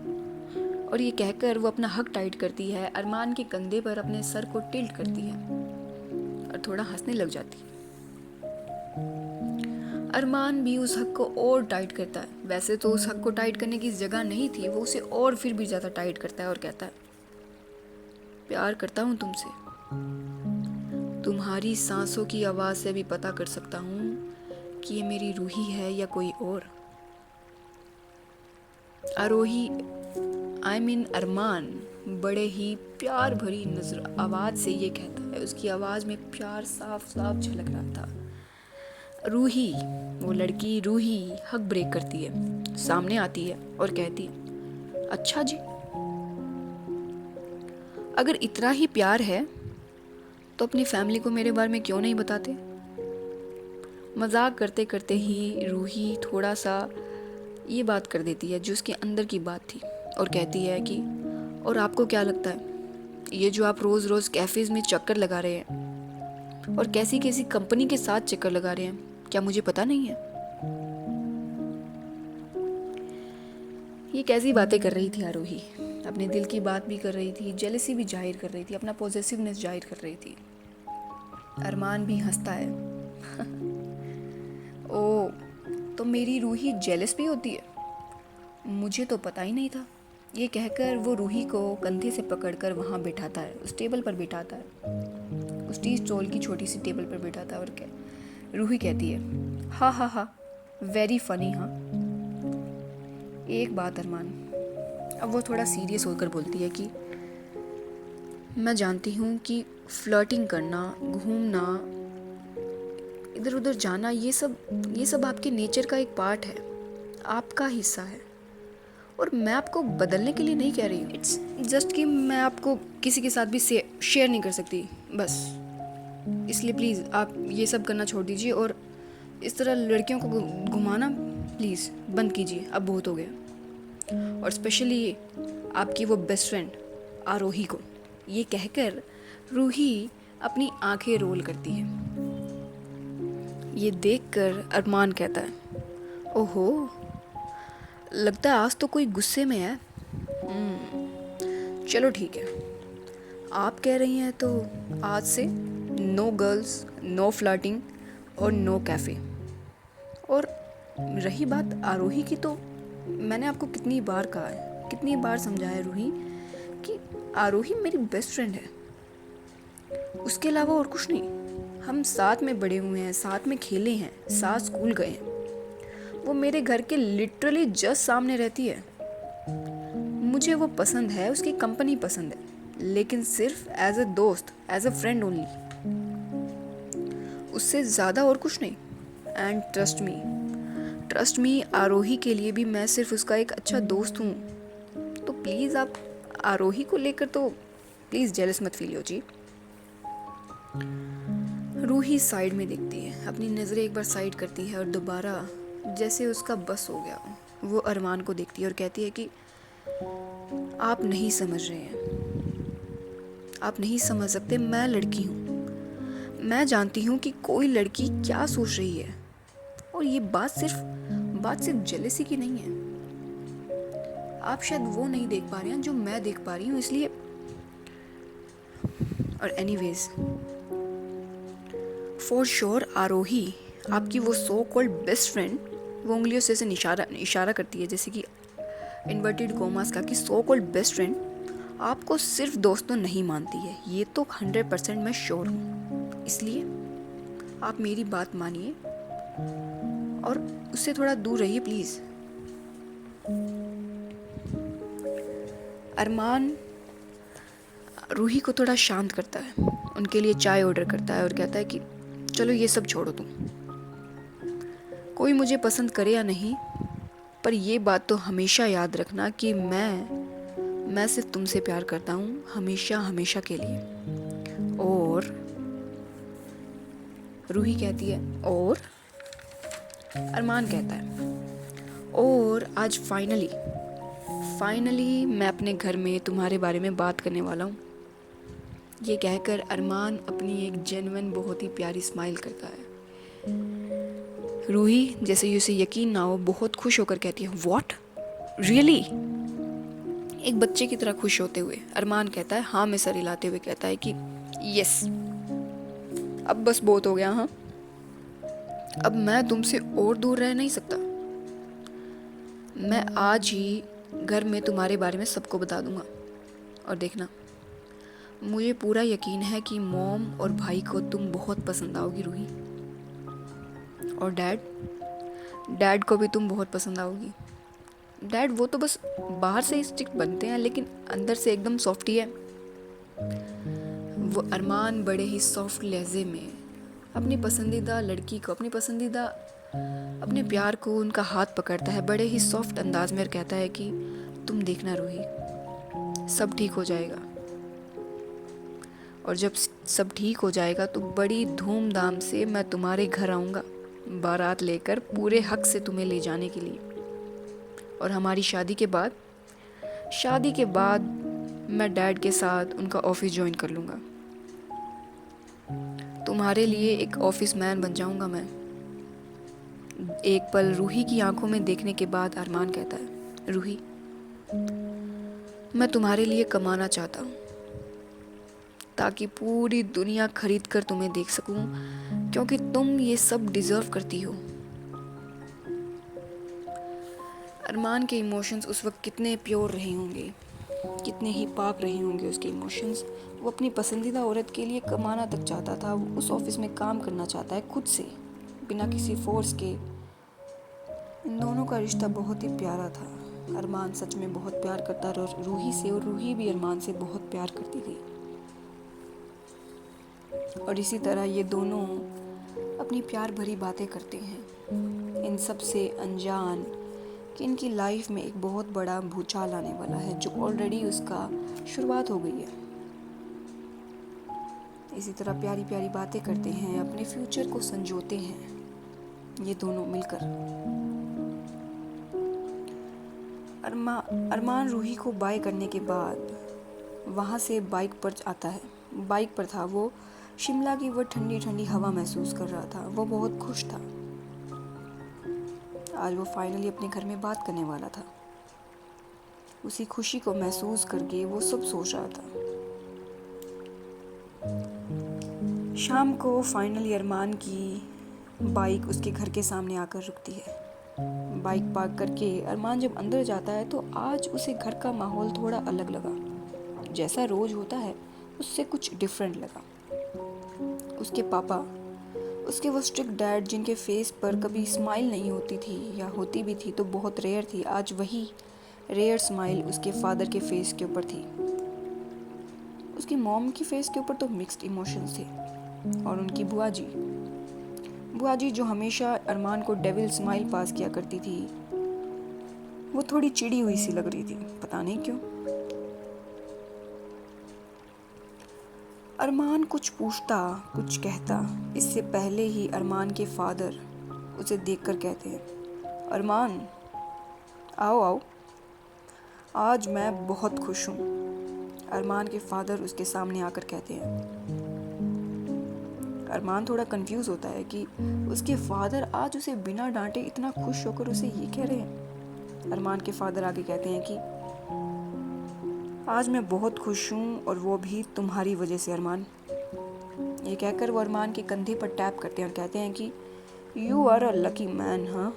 और ये कहकर वो अपना हक टाइट करती है, अरमान के कंधे पर अपने सर को टिल्ट करती है और थोड़ा हंसने लग जाती है। अरमान भी उस हक को और टाइट करता है। वैसे तो उस हक को टाइट करने की जगह नहीं थी, वो उसे और फिर भी ज़्यादा टाइट करता है और कहता है, प्यार करता हूँ तुमसे, तुम्हारी सांसों की आवाज़ से भी पता कर सकता हूँ कि ये मेरी रूही है या कोई और। अरमान बड़े ही प्यार भरी नजर आवाज़ से ये कहता है। उसकी आवाज़ में प्यार साफ साफ झलक रहा था। रूही, वो लड़की रूही हक ब्रेक करती है, सामने आती है और कहती है, अच्छा जी, अगर इतना ही प्यार है तो अपनी फैमिली को मेरे बारे में क्यों नहीं बताते। मजाक करते करते ही रूही थोड़ा सा ये बात कर देती है जो उसके अंदर की बात थी, और कहती है कि और आपको क्या लगता है, ये जो आप रोज़ रोज़ कैफ़ेज़ में चक्कर लगा रहे हैं और कैसी कैसी कंपनी के साथ चक्कर लगा रहे हैं, क्या मुझे पता नहीं है। ये कैसी बातें कर रही थी आरोही, अपने दिल की बात भी कर रही थी, जेलसी भी जाहिर कर रही थी, अपना पॉजेसिवनेस जाहिर कर रही थी। अरमान भी हंसता है। ओ, तो मेरी रूही जेलस भी होती है, मुझे तो पता ही नहीं था। ये कहकर वो रूही को कंधे से पकड़कर वहाँ बिठाता है, उस टेबल पर बिठाता है, उस टी स्टॉल की छोटी सी टेबल पर बिठाता है। और रूही कहती है, हाँ हाँ हाँ, वेरी फनी। हाँ, एक बात अरमान, अब वो थोड़ा सीरियस होकर बोलती है कि मैं जानती हूँ कि फ्लर्टिंग करना, घूमना, इधर उधर जाना, ये सब आपके नेचर का एक पार्ट है, आपका हिस्सा है, और मैं आपको बदलने के लिए नहीं कह रही हूँ। इट्स जस्ट कि मैं आपको किसी के साथ भी शेयर नहीं कर सकती, बस इसलिए प्लीज़ आप ये सब करना छोड़ दीजिए और इस तरह लड़कियों को घुमाना प्लीज़ बंद कीजिए, अब बहुत हो गया। और स्पेशली आपकी वो बेस्ट फ्रेंड आरोही को। ये कहकर रूही अपनी आंखें रोल करती है। ये देखकर अरमान कहता है, ओहो, लगता है आज तो कोई गुस्से में है। चलो ठीक है, आप कह रही हैं तो आज से नो गर्ल्स, नो फ्लर्टिंग और नो कैफ़े। और रही बात आरोही की, तो मैंने आपको कितनी बार कहा है, कितनी बार समझाया रूही कि आरोही मेरी बेस्ट फ्रेंड है, उसके अलावा और कुछ नहीं। हम साथ में बड़े हुए हैं, साथ में खेले हैं, साथ स्कूल गए हैं। वो मेरे घर के लिटरली जस्ट सामने रहती है। मुझे वो पसंद है, उसकी कंपनी पसंद है, लेकिन सिर्फ एज अ दोस्त, एज अ फ्रेंड ओनली, उससे ज़्यादा और कुछ नहीं। एंड ट्रस्ट मी, आरोही के लिए भी मैं सिर्फ उसका एक अच्छा दोस्त हूँ। तो प्लीज़ आप आरोही को लेकर तो प्लीज़ जेलस मत फील हो जी। रूही साइड में देखती है, अपनी नज़रें एक बार साइड करती है और दोबारा जैसे उसका बस हो गया वो अरमान को देखती है और कहती है कि आप नहीं समझ रहे हैं, आप नहीं समझ सकते, मैं लड़की हूँ, मैं जानती हूँ कि कोई लड़की क्या सोच रही है। और ये बात सिर्फ जेलसी की नहीं है, आप शायद वो नहीं देख पा रहे हैं जो मैं देख पा रही हूँ, इसलिए। और एनीवेज, फॉर श्योर आरोही, आपकी वो सो कॉल्ड बेस्ट फ्रेंड, वो उंगलियों से इशारा करती है जैसे कि इन्वर्टेड कोमास का, कि सो कॉल्ड बेस्ट फ्रेंड आपको सिर्फ दोस्तों नहीं मानती है, ये तो 100% मैं श्योर हूँ। इसलिए आप मेरी बात मानिए और उससे थोड़ा दूर रहिए प्लीज़। अरमान रूही को थोड़ा शांत करता है, उनके लिए चाय ऑर्डर करता है और कहता है कि चलो ये सब छोड़ो तुम, कोई मुझे पसंद करे या नहीं, पर ये बात तो हमेशा याद रखना कि मैं सिर्फ तुमसे प्यार करता हूँ, हमेशा हमेशा के लिए। और रूही कहती है, और अरमान कहता है, और आज फाइनली मैं अपने घर में तुम्हारे बारे में बात करने वाला हूँ। ये कहकर अरमान अपनी एक जेन्युइन बहुत ही प्यारी स्माइल करता है। रूही जैसे उसे यकीन ना हो बहुत खुश होकर कहती है, व्हाट, रियली? एक बच्चे की तरह खुश होते हुए अरमान कहता है, हाँ में सर हिलाते हुए कहता है कि यस, अब बस बहुत हो गया। हाँ, अब मैं तुमसे और दूर रह नहीं सकता, मैं आज ही घर में तुम्हारे बारे में सबको बता दूंगा। और देखना, मुझे पूरा यकीन है कि मॉम और भाई को तुम बहुत पसंद आओगी रूही, और डैड को भी तुम बहुत पसंद आओगी। डैड वो तो बस बाहर से ही स्ट्रिक्ट बनते हैं लेकिन अंदर से एकदम सॉफ्ट ही है। वो अरमान बड़े ही सॉफ्ट लहजे में अपनी पसंदीदा लड़की को, अपने प्यार को, उनका हाथ पकड़ता है बड़े ही सॉफ्ट अंदाज में और कहता है कि तुम देखना रूही, सब ठीक हो जाएगा। और जब सब ठीक हो जाएगा तो बड़ी धूमधाम से मैं तुम्हारे घर आऊँगा, बारात लेकर पूरे हक से तुम्हें ले जाने के लिए। और हमारी शादी के बाद मैं डैड के साथ उनका ऑफिस ज्वाइन कर लूँगा। तुम्हारे लिए एक ऑफिस मैन बन जाऊँगा मैं। एक पल रूही की आंखों में देखने के बाद अरमान कहता है, रूही, मैं तुम्हारे लिए कमाना चाहता हूँ ताकि पूरी दुनिया खरीद कर तुम्हें देख सकूं, क्योंकि तुम ये सब डिजर्व करती हो। अरमान के इमोशंस उस वक्त कितने प्योर रहे होंगे, कितने ही पाक रहे होंगे उसके इमोशंस। वो अपनी पसंदीदा औरत के लिए कमाना तक चाहता था, वो उस ऑफिस में काम करना चाहता है खुद से, बिना किसी फोर्स के। इन दोनों का रिश्ता बहुत ही प्यारा था। अरमान सच में बहुत प्यार करता था रूही से, और रूही भी अरमान से बहुत प्यार करती थी। और इसी तरह ये दोनों अपनी प्यार भरी बातें करते हैं, इन सब से अनजान कि इनकी लाइफ में एक बहुत बड़ा भूचाल आने वाला है, जो ऑलरेडी उसका शुरुआत हो गई है। इसी तरह प्यारी प्यारी बातें करते हैं, अपने फ्यूचर को संजोते हैं ये दोनों मिलकर। अरमान रूही को बाय करने के बाद वहाँ से बाइक पर आता है। बाइक पर था वो, शिमला की वो ठंडी ठंडी हवा महसूस कर रहा था। वो बहुत खुश था। आज वो फाइनली अपने घर में बात करने वाला था। उसी खुशी को महसूस करके वो सब सोच रहा था। शाम को फाइनली अरमान की बाइक उसके घर के सामने आकर रुकती है। बाइक पार्क करके अरमान जब अंदर जाता है तो आज उसे घर का माहौल थोड़ा अलग लगा। जैसा रोज होता है उससे कुछ डिफरेंट लगा। उसके पापा, उसके वो स्ट्रिक्ट डैड जिनके फेस पर कभी स्माइल नहीं होती थी, या होती भी थी तो बहुत रेयर थी, आज वही रेयर स्माइल उसके फादर के फेस के ऊपर थी। उसकी मॉम की फेस के ऊपर तो मिक्स्ड इमोशंस थे। और उनकी बुआ जी जो हमेशा अरमान को डेविल स्माइल पास किया करती थी, वो थोड़ी चिड़ी हुई सी लग रही थी, पता नहीं क्यों। अरमान कुछ पूछता, कुछ कहता, इससे पहले ही अरमान के फादर उसे देखकर कहते हैं, अरमान आओ आओ, आज मैं बहुत खुश हूँ। अरमान के फादर उसके सामने आकर कहते हैं। अरमान थोड़ा कंफ्यूज होता है कि उसके फादर आज उसे बिना डांटे इतना खुश होकर उसे ये कह रहे हैं। अरमान के फादर आगे कहते हैं कि आज मैं बहुत खुश हूँ, और वो भी तुम्हारी वजह से अरमान। ये कहकर वो अरमान के कंधे पर टैप करते हैं और कहते हैं कि you are a lucky man. हाँ,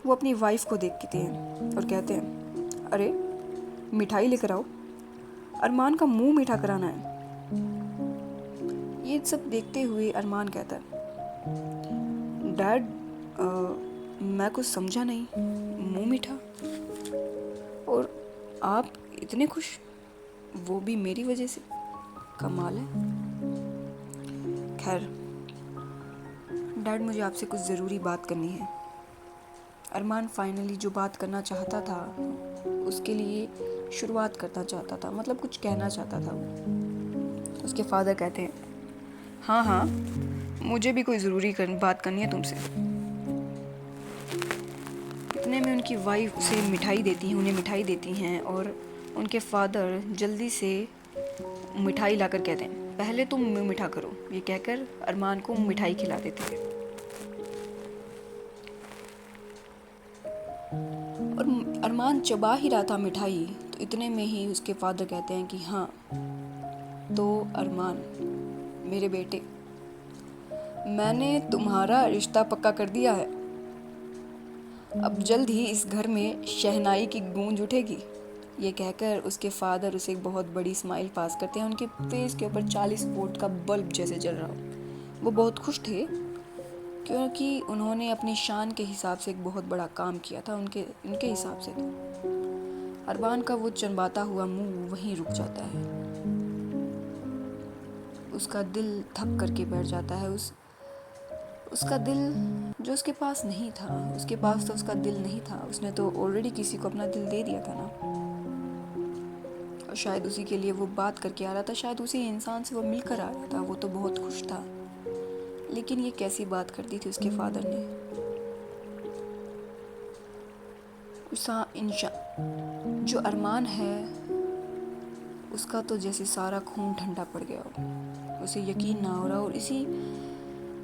वो अपनी वाइफ को देखते हैं और कहते हैं, अरे मिठाई लेकर आओ, अरमान का मुंह मीठा कराना है। ये सब देखते हुए अरमान कहता है, डैड मैं कुछ समझा नहीं, मुंह मीठा, और आप इतने खुश, वो भी मेरी वजह से, कमाल है। खैर डैड, मुझे आपसे कुछ ज़रूरी बात करनी है। अरमान फाइनली जो बात करना चाहता था उसके लिए शुरुआत करना चाहता था, मतलब कुछ कहना चाहता था वो। उसके फादर कहते हैं, हाँ हाँ, मुझे भी कोई ज़रूरी बात करनी है तुमसे। इतने में उनकी वाइफ उसे उन्हें मिठाई देती हैं, और उनके फादर जल्दी से मिठाई लाकर कहते हैं, पहले तुम मुँह मीठा करो। ये कहकर अरमान को मिठाई खिला देते हैं। और अरमान चबा ही रहा था मिठाई, तो इतने में ही उसके फादर कहते हैं कि हाँ तो अरमान मेरे बेटे, मैंने तुम्हारा रिश्ता पक्का कर दिया है। अब जल्द ही इस घर में शहनाई की गूंज उठेगी। ये कहकर उसके फादर उसे एक बहुत बड़ी स्माइल पास करते हैं। उनके फेस के ऊपर 40 वोल्ट का बल्ब जैसे जल रहा हो। वो बहुत खुश थे। क्योंकि उन्होंने अपनी शान के हिसाब से एक बहुत बड़ा काम किया था उनके हिसाब से। तो अरमान का वो चंबाता हुआ मुंह वहीं रुक जाता है। उसका दिल थक करके बैठ जाता है। उसका दिल जो उसके पास नहीं था, उसके पास तो उसका दिल नहीं था। उसने तो ऑलरेडी किसी को अपना दिल दे दिया था ना। और शायद उसी के लिए वो बात करके आ रहा था, शायद उसी इंसान से वो मिलकर आ रहा था। वो तो बहुत खुश था, लेकिन ये कैसी बात कर दी थी उसके फादर ने। जो अरमान है उसका तो जैसे सारा खून ठंडा पड़ गया हो। उसे यकीन ना हो रहा, और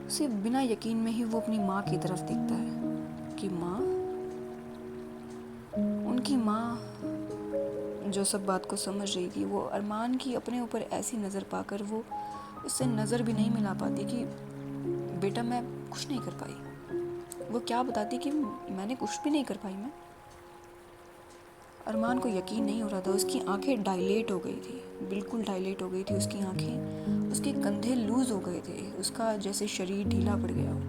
उसे बिना यकीन में ही वो अपनी माँ की तरफ देखता है कि उनकी माँ जो सब बात को समझ रही थी, वो अरमान की अपने ऊपर ऐसी नज़र पाकर वो उससे नज़र भी नहीं मिला पाती कि बेटा मैं कुछ नहीं कर पाई। वो क्या बताती कि मैंने कुछ भी नहीं कर पाई। मैं अरमान को यकीन नहीं हो रहा था। उसकी आंखें डायलेट हो गई थी, बिल्कुल डायलेट हो गई थी उसकी आंखें। उसके कंधे लूज हो गए थे, उसका जैसे शरीर ढीला पड़ गया हो।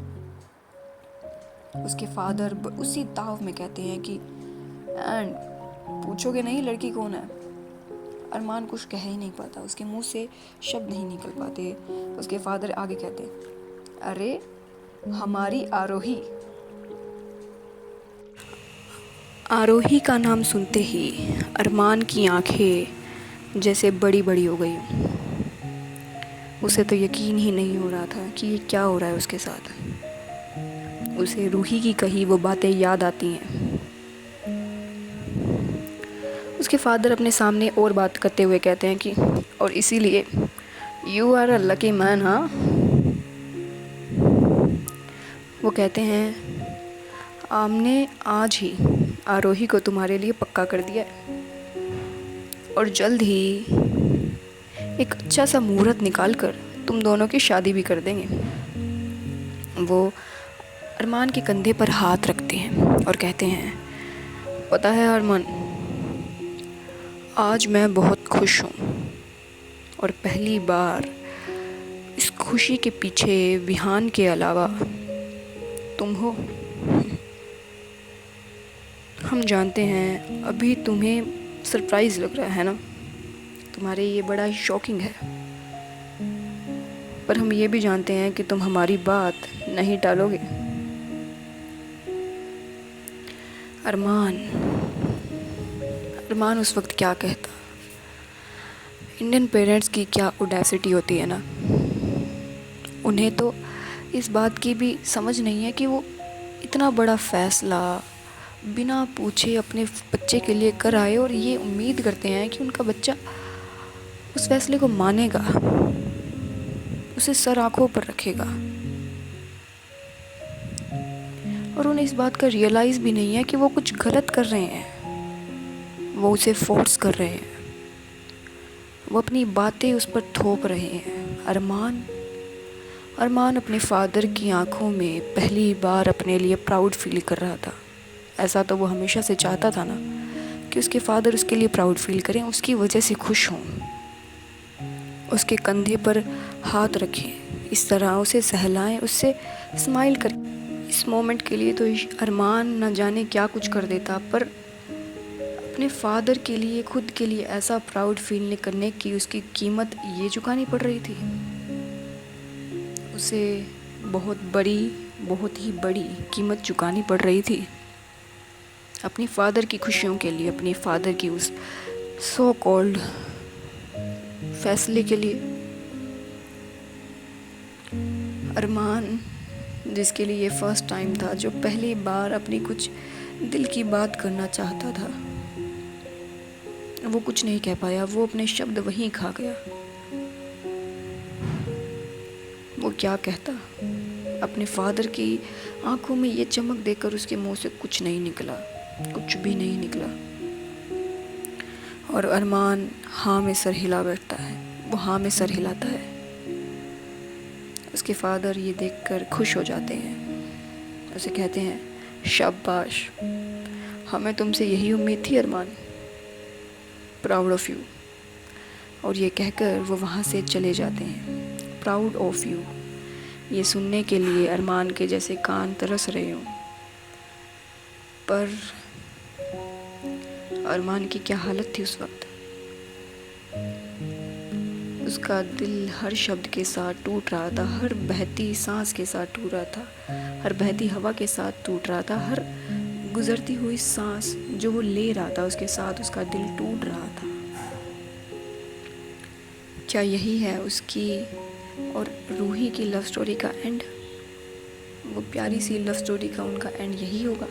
उसके फादर उसी ताव में कहते हैं कि एंड पूछोगे नहीं लड़की कौन है। अरमान कुछ कह ही नहीं पाता, उसके मुंह से शब्द नहीं निकल पाते। उसके फादर आगे कहते, अरे हमारी आरोही। आरोही का नाम सुनते ही अरमान की आंखें जैसे बड़ी बड़ी हो गई। उसे तो यकीन ही नहीं हो रहा था कि ये क्या हो रहा है उसके साथ। उसे रूही की कही वो बातें याद आती हैं। उसके फादर अपने सामने और बात करते हुए कहते हैं कि और इसीलिए you are a lucky man. हाँ, वो कहते हैं हमने आज ही आरोही को तुम्हारे लिए पक्का कर दिया है, और जल्द ही एक अच्छा सा मुहूर्त निकाल कर तुम दोनों की शादी भी कर देंगे। वो अरमान के कंधे पर हाथ रखते हैं और कहते हैं, पता है अरमान, आज मैं बहुत खुश हूँ, और पहली बार इस खुशी के पीछे विहान के अलावा तुम हो। हम जानते हैं अभी तुम्हें सरप्राइज़ लग रहा है ना, तुम्हारे ये बड़ा ही शॉकिंग है, पर हम ये भी जानते हैं कि तुम हमारी बात नहीं टालोगे। अरमान उस वक्त क्या कहता। इंडियन पेरेंट्स की क्या ऑडेसिटी होती है ना। उन्हें तो इस बात की भी समझ नहीं है कि वो इतना बड़ा फ़ैसला बिना पूछे अपने बच्चे के लिए कर आए, और ये उम्मीद करते हैं कि उनका बच्चा उस फैसले को मानेगा, उसे सर आंखों पर रखेगा। और उन्हें इस बात का रियलाइज़ भी नहीं है कि वो कुछ गलत कर रहे हैं। वो उसे फोर्स कर रहे हैं, वो अपनी बातें उस पर थोप रहे हैं। अरमान अपने फादर की आंखों में पहली बार अपने लिए प्राउड फील कर रहा था। ऐसा तो वो हमेशा से चाहता था ना, कि उसके फादर उसके लिए प्राउड फील करें, उसकी वजह से खुश हों, उसके कंधे पर हाथ रखें, इस तरह उसे सहलाएं, उससे स्माइल कर। इस मोमेंट के लिए तो अरमान न जाने क्या कुछ कर देता, पर अपने फादर के लिए, खुद के लिए ऐसा प्राउड फील करने की उसकी कीमत ये चुकानी पड़ रही थी। उसे बहुत ही बड़ी कीमत चुकानी पड़ रही थी अपनी फादर की खुशियों के लिए, अपने फादर की उस सो कॉल्ड फैसले के लिए। अरमान जिसके लिए ये फर्स्ट टाइम था, जो पहली बार अपनी कुछ दिल की बात करना चाहता था, वो कुछ नहीं कह पाया। वो अपने शब्द वहीं खा गया। वो क्या कहता। अपने फादर की आंखों में ये चमक देखकर उसके मुंह से कुछ नहीं निकला, कुछ भी नहीं निकला। और अरमान हाँ में सर हिला बैठता है। वो हाँ में सर हिलाता है। उसके फादर ये देखकर खुश हो जाते हैं, उसे कहते हैं, शाबाश, हमें तुमसे यही उम्मीद थी अरमान, प्राउड ऑफ यू। और ये कहकर वो वहाँ से चले जाते हैं। प्राउड ऑफ यू, ये सुनने के लिए अरमान के जैसे कान तरस रहे हों। पर अरमान की क्या हालत थी उस वक्त। उसका दिल हर शब्द के साथ टूट रहा था, हर बहती सांस के साथ टूट रहा था, हर बहती हवा के साथ टूट रहा था, हर गुजरती हुई सांस जो वो ले रहा था उसके साथ उसका दिल टूट रहा था। क्या यही है उसकी और रूही की लव स्टोरी का एंड? वो प्यारी सी लव स्टोरी का उनका एंड यही होगा?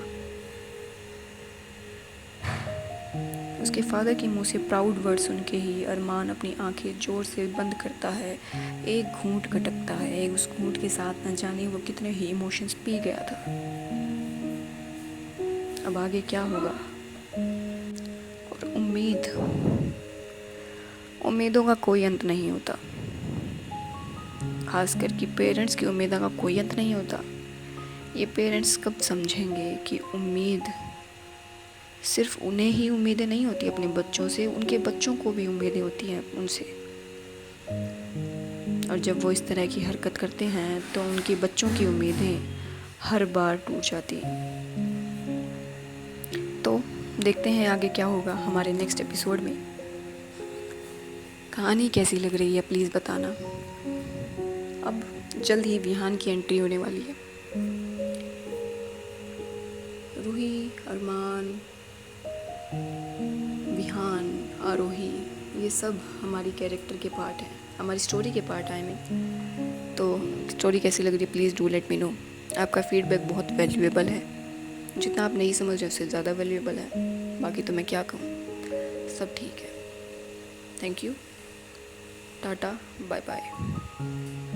उसके फादर के मुंह से प्राउड वर्ड सुन के ही अरमान अपनी आंखें जोर से बंद करता है, एक घूंट खटकता है। उस घूंट के साथ न जाने वो कितने ही इमोशंस पी गया था। अब आगे क्या होगा? और उम्मीदों का कोई अंत नहीं होता, खासकर कि पेरेंट्स की उम्मीदों का कोई अंत नहीं होता। ये पेरेंट्स कब समझेंगे कि उम्मीद सिर्फ उन्हें ही उम्मीदें नहीं होती अपने बच्चों से, उनके बच्चों को भी उम्मीदें होती हैं उनसे। और जब वो इस तरह की हरकत करते हैं तो उनके बच्चों की उम्मीदें हर बार टूट जाती हैं। तो देखते हैं आगे क्या होगा हमारे नेक्स्ट एपिसोड में। कहानी कैसी लग रही है प्लीज़ बताना। अब जल्द ही विहान की एंट्री होने वाली है। रूही, अरमान, विहान, आरोही, ये सब हमारी कैरेक्टर के पार्ट हैं, हमारी स्टोरी के पार्ट आए में। तो स्टोरी कैसी लग रही है please do let me know. आपका फीडबैक बहुत वैल्यूएबल है, जितना आप नहीं समझ रहे उससे ज़्यादा वैल्यूएबल है। बाकी तो मैं क्या कहूँ, सब ठीक है। Thank you, tata, bye bye.